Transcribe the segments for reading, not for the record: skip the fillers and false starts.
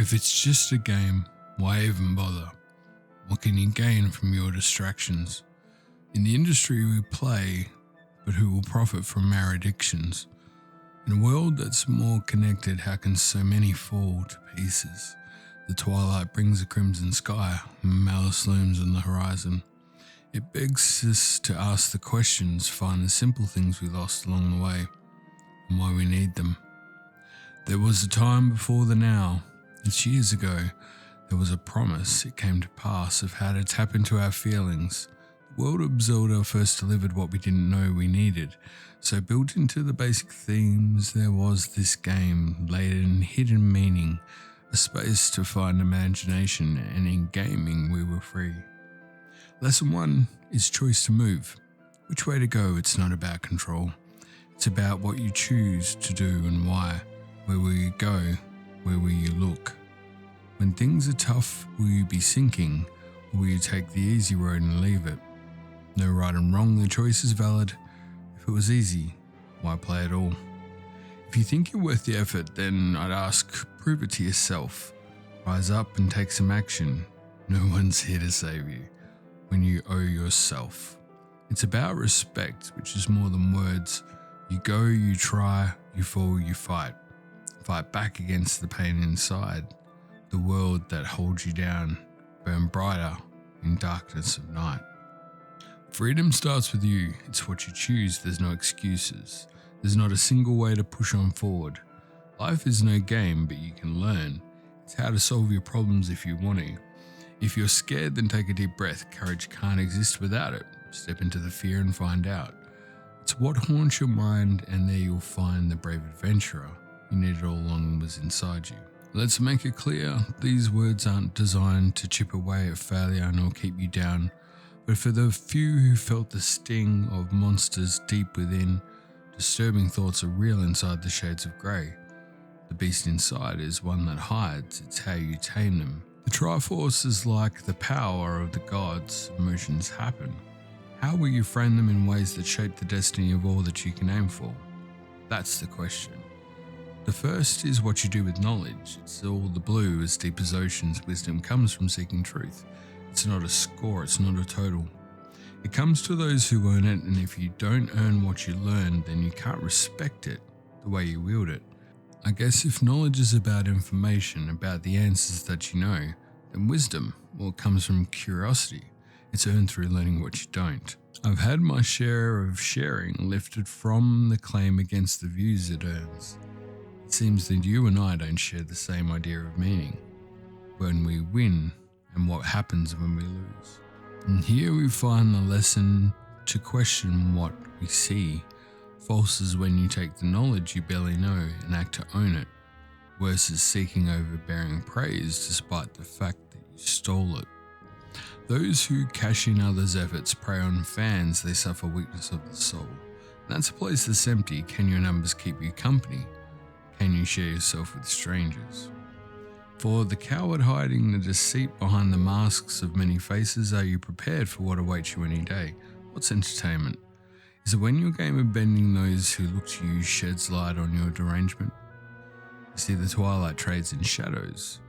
If it's just a game, why even bother? What can you gain from your distractions? In the industry we play, but who will profit from our addictions? In a world that's more connected, how can so many fall to pieces? The twilight brings a crimson sky, malice looms on the horizon. It begs us to ask the questions, find the simple things we lost along the way, and why we need them. There was a time before the now. It's years ago. There was a promise, it came to pass, of how to tap into our feelings. The world of Zelda first delivered what we didn't know we needed. So built into the basic themes, there was this game, laden in hidden meaning, a space to find imagination, and in gaming we were free. Lesson 1 is choice to move. Which way to go? It's not about control. It's about what you choose to do and why. Where will you go? Where will you look? When things are tough, will you be sinking, or will you take the easy road and leave it? No right and wrong, the choice is valid. If it was easy, why play at all? If you think you're worth the effort, then I'd ask, prove it to yourself. Rise up and take some action. No one's here to save you when you owe yourself. It's about respect, which is more than words. You go, you try, you fall, you fight. Fight back against the pain inside. The world that holds you down, burn brighter in darkness of night. Freedom starts with you. It's what you choose. There's no excuses. There's not a single way to push on forward. Life is no game, but you can learn. It's how to solve your problems if you want to. If you're scared, then take a deep breath. Courage can't exist without it. Step into the fear and find out. It's what haunts your mind, and there you'll find the brave adventurer you needed all along was inside you. Let's make it clear, these words aren't designed to chip away at failure nor keep you down, but for the few who felt the sting of monsters deep within, disturbing thoughts are real inside the shades of grey. The beast inside is one that hides, it's how you tame them. The Triforce is like the power of the gods, emotions happen. How will you frame them in ways that shape the destiny of all that you can aim for? That's the question. The first is what you do with knowledge. It's all the blue, as deep as oceans. Wisdom comes from seeking truth. It's not a score, it's not a total. It comes to those who earn it, and if you don't earn what you learn, then you can't respect it the way you wield it. I guess if knowledge is about information, about the answers that you know, then wisdom, well, it comes from curiosity. It's earned through learning what you don't. I've had my share of sharing lifted from the claim against the views it earns. It seems that you and I don't share the same idea of meaning. When we win and what happens when we lose. And here we find the lesson to question what we see. False is when you take the knowledge you barely know and act to own it. Worse is seeking overbearing praise despite the fact that you stole it. Those who cash in others' efforts prey on fans, they suffer weakness of the soul. And that's a place that's empty. Can your numbers keep you company? Can you share yourself with strangers? For the coward hiding the deceit behind the masks of many faces, are you prepared for what awaits you any day? What's entertainment? Is it when your game of bending those who look to you sheds light on your derangement? You see, the twilight trades in shadows,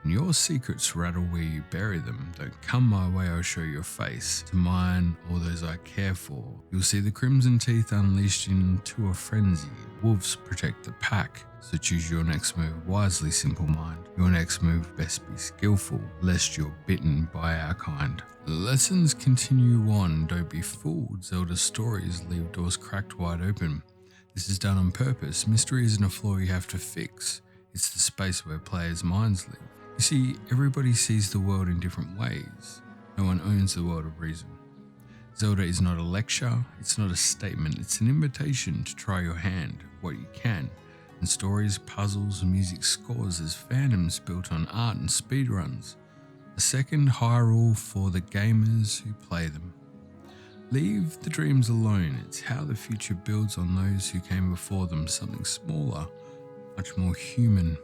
and your secrets rattle where you bury them. Don't come my way, I'll show your face. To mine or those I care for. You'll see the crimson teeth unleashed into a frenzy. Wolves protect the pack, so choose your next move wisely, simple mind. Your next move best be skillful, lest you're bitten by our kind. The lessons continue on, don't be fooled. Zelda's stories leave doors cracked wide open. This is done on purpose. Mystery isn't a flaw you have to fix. It's the space where players' minds live. You see, everybody sees the world in different ways. No one owns the world of reason. Zelda is not a lecture, it's not a statement, it's an invitation to try your hand, what you can. And stories, puzzles, and music scores as fandoms built on art and speedruns. A second Hyrule for the gamers who play them. Leave the dreams alone, it's how the future builds on those who came before them, something smaller, much more human.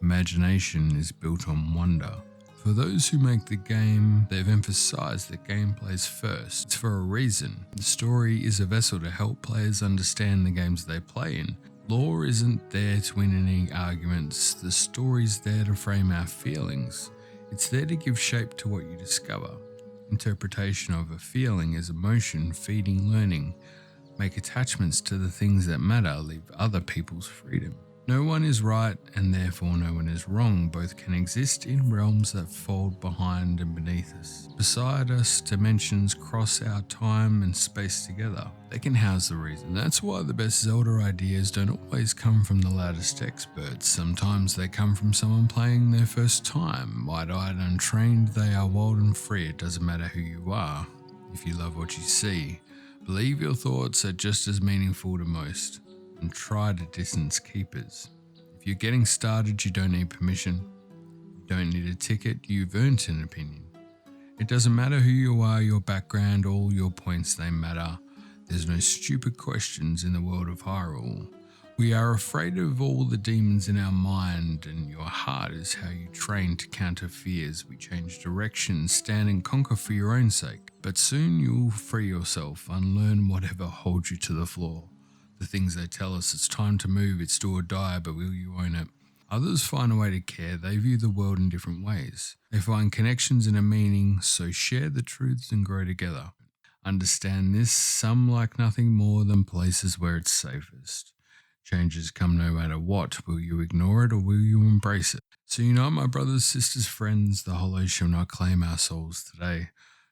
Imagination is built on wonder. For those who make the game, they've emphasized that gameplay's first. It's for a reason. The story is a vessel to help players understand the games they play in. Law isn't there to win any arguments, the story's there to frame our feelings. It's there to give shape to what you discover. Interpretation of a feeling is emotion, feeding, learning. Make attachments to the things that matter, leave other people's freedom. No one is right and therefore no one is wrong. Both can exist in realms that fold behind and beneath us. Beside us, dimensions cross our time and space together. They can house the reason. That's why the best Zelda ideas don't always come from the loudest experts. Sometimes they come from someone playing their first time. Wide-eyed, untrained, they are wild and free. It doesn't matter who you are, if you love what you see. Believe your thoughts are just as meaningful to most. And try to distance keepers. If you're getting started, you don't need permission. You don't need a ticket, you've earned an opinion. It doesn't matter who you are, your background, all your points, they matter. There's no stupid questions in the world of Hyrule. We are afraid of all the demons in our mind, and your heart is how you train to counter fears. We change direction, stand and conquer for your own sake. But soon you'll free yourself, unlearn whatever holds you to the floor. The things they tell us, it's time to move, it's do or die, but will you own it? Others find a way to care, they view the world in different ways. They find connections and a meaning, so share the truths and grow together. Understand this, some like nothing more than places where it's safest. Changes come no matter what, will you ignore it or will you embrace it? So unite my brothers, sisters, friends, the hollow shall not claim our souls today.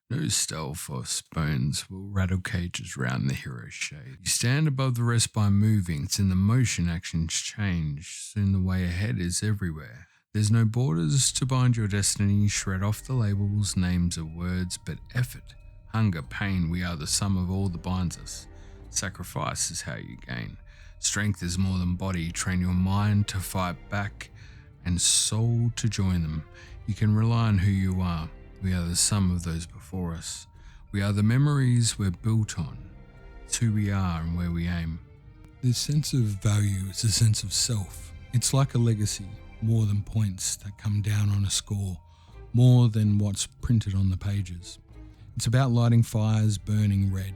No stealth or spoons will rattle cages round the hero's shade. You stand above the rest by moving, it's in the motion actions change, soon the way ahead is everywhere. There's no borders to bind your destiny, shred off the labels, names of words, but effort, hunger, pain, we are the sum of all that binds us. Sacrifice is how you gain. Strength is more than body, train your mind to fight back and soul to join them. You can rely on who you are. We are the sum of those before us. We are the memories we're built on. It's who we are and where we aim. This sense of value is a sense of self. It's like a legacy, more than points that come down on a score, more than what's printed on the pages. It's about lighting fires burning red,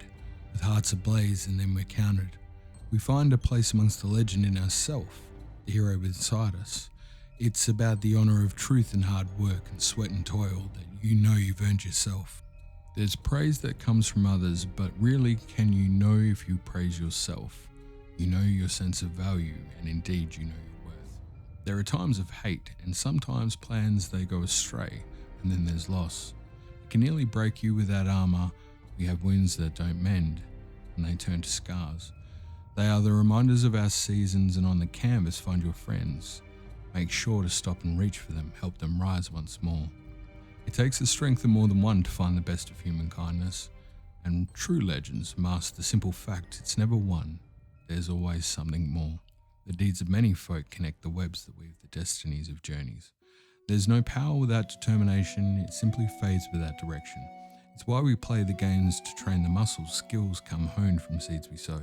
with hearts ablaze, and then we're counted. We find a place amongst the legend in ourself, the hero inside us. It's about the honour of truth and hard work and sweat and toil that you know you've earned yourself. There's praise that comes from others, but really can you know if you praise yourself? You know your sense of value, and indeed you know your worth. There are times of hate, and sometimes plans they go astray, and then there's loss. It can nearly break you without armour. We have wounds that don't mend, and they turn to scars. They are the reminders of our seasons, and on the canvas find your friends. Make sure to stop and reach for them, help them rise once more. It takes the strength of more than one to find the best of human kindness, and true legends master the simple fact it's never one, there's always something more. The deeds of many folk connect the webs that weave the destinies of journeys. There's no power without determination, it simply fades without direction. It's why we play the games to train the muscles, skills come honed from seeds we sow.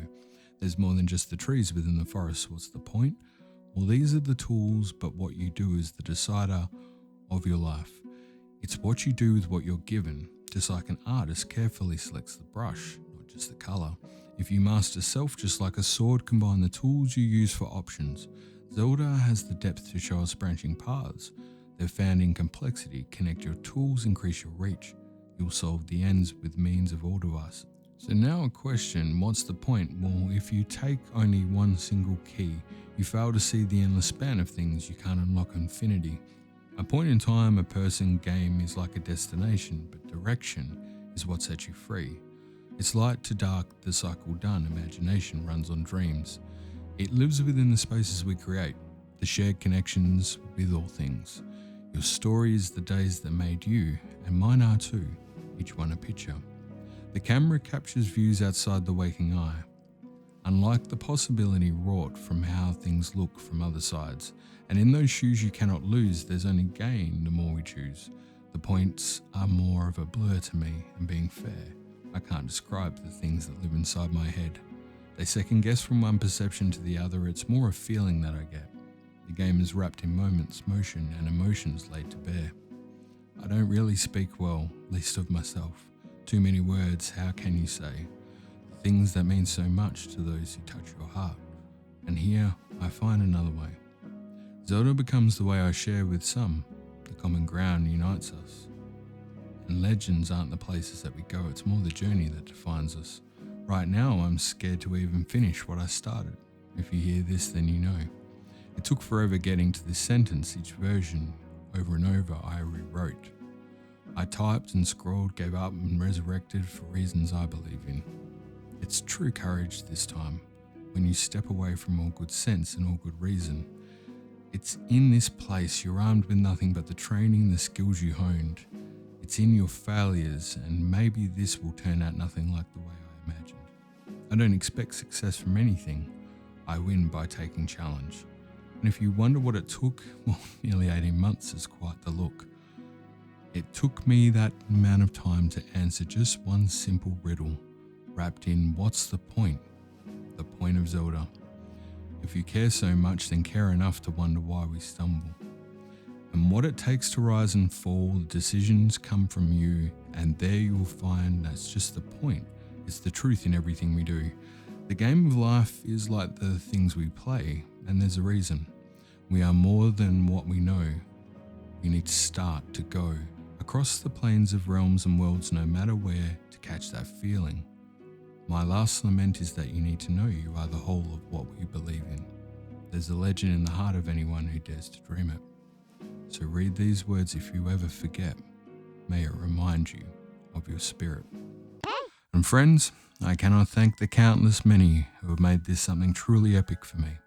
There's more than just the trees within the forest, what's the point? Well, these are the tools, but what you do is the decider of your life. It's what you do with what you're given, just like an artist carefully selects the brush, not just the colour. If you master self, just like a sword, combine the tools you use for options. Zelda has the depth to show us branching paths. They're found in complexity. Connect your tools, increase your reach. You'll solve the ends with means of all devices. So now a question, what's the point? Well, if you take only one single key, you fail to see the endless span of things, you can't unlock infinity. A point in time, a person, game is like a destination, but direction is what sets you free. It's light to dark, the cycle done, imagination runs on dreams. It lives within the spaces we create, the shared connections with all things. Your story is the days that made you, and mine are too, each one a picture. The camera captures views outside the waking eye. Unlike the possibility wrought from how things look from other sides, and in those shoes you cannot lose, there's only gain the more we choose. The points are more of a blur to me, and being fair, I can't describe the things that live inside my head. They second guess from one perception to the other, it's more a feeling that I get. The game is wrapped in moments, motion, and emotions laid to bear. I don't really speak well, least of myself. Too many words, how can you say? Things that mean so much to those who touch your heart. And here I find another way. Zelda becomes the way I share with some. The common ground unites us. And legends aren't the places that we go, it's more the journey that defines us. Right now I'm scared to even finish what I started. If you hear this, then you know. It took forever getting to this sentence. Each version, over and over, I rewrote. I typed and scrolled, gave up and resurrected for reasons I believe in. It's true courage this time, when you step away from all good sense and all good reason. It's in this place you're armed with nothing but the training, the skills you honed. It's in your failures, and maybe this will turn out nothing like the way I imagined. I don't expect success from anything. I win by taking challenge. And if you wonder what it took, well, nearly 18 months is quite the look. It took me that amount of time to answer just one simple riddle, wrapped in what's the point? The point of Zelda. If you care so much, then care enough to wonder why we stumble. And what it takes to rise and fall, the decisions come from you, and there you'll find that's just the point. It's the truth in everything we do. The game of life is like the things we play, and there's a reason. We are more than what we know. We need to start to go across the plains of realms and worlds, no matter where, to catch that feeling. My last lament is that you need to know you are the whole of what we believe in. There's a legend in the heart of anyone who dares to dream it. So read these words if you ever forget. May it remind you of your spirit. And friends, I cannot thank the countless many who have made this something truly epic for me.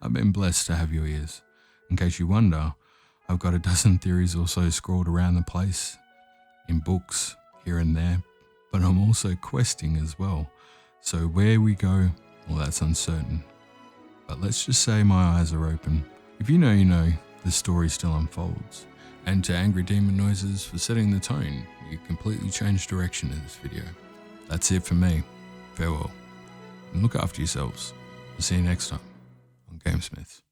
I've been blessed to have your ears. In case you wonder, I've got a dozen theories or so scrawled around the place, in books, here and there, but I'm also questing as well. So where we go, well, that's uncertain. But let's just say my eyes are open. If you know, you know, the story still unfolds. And to Angry Demon Noises for setting the tone, you completely changed direction in this video. That's it for me. Farewell. And look after yourselves. I'll see you next time on GameSmiths.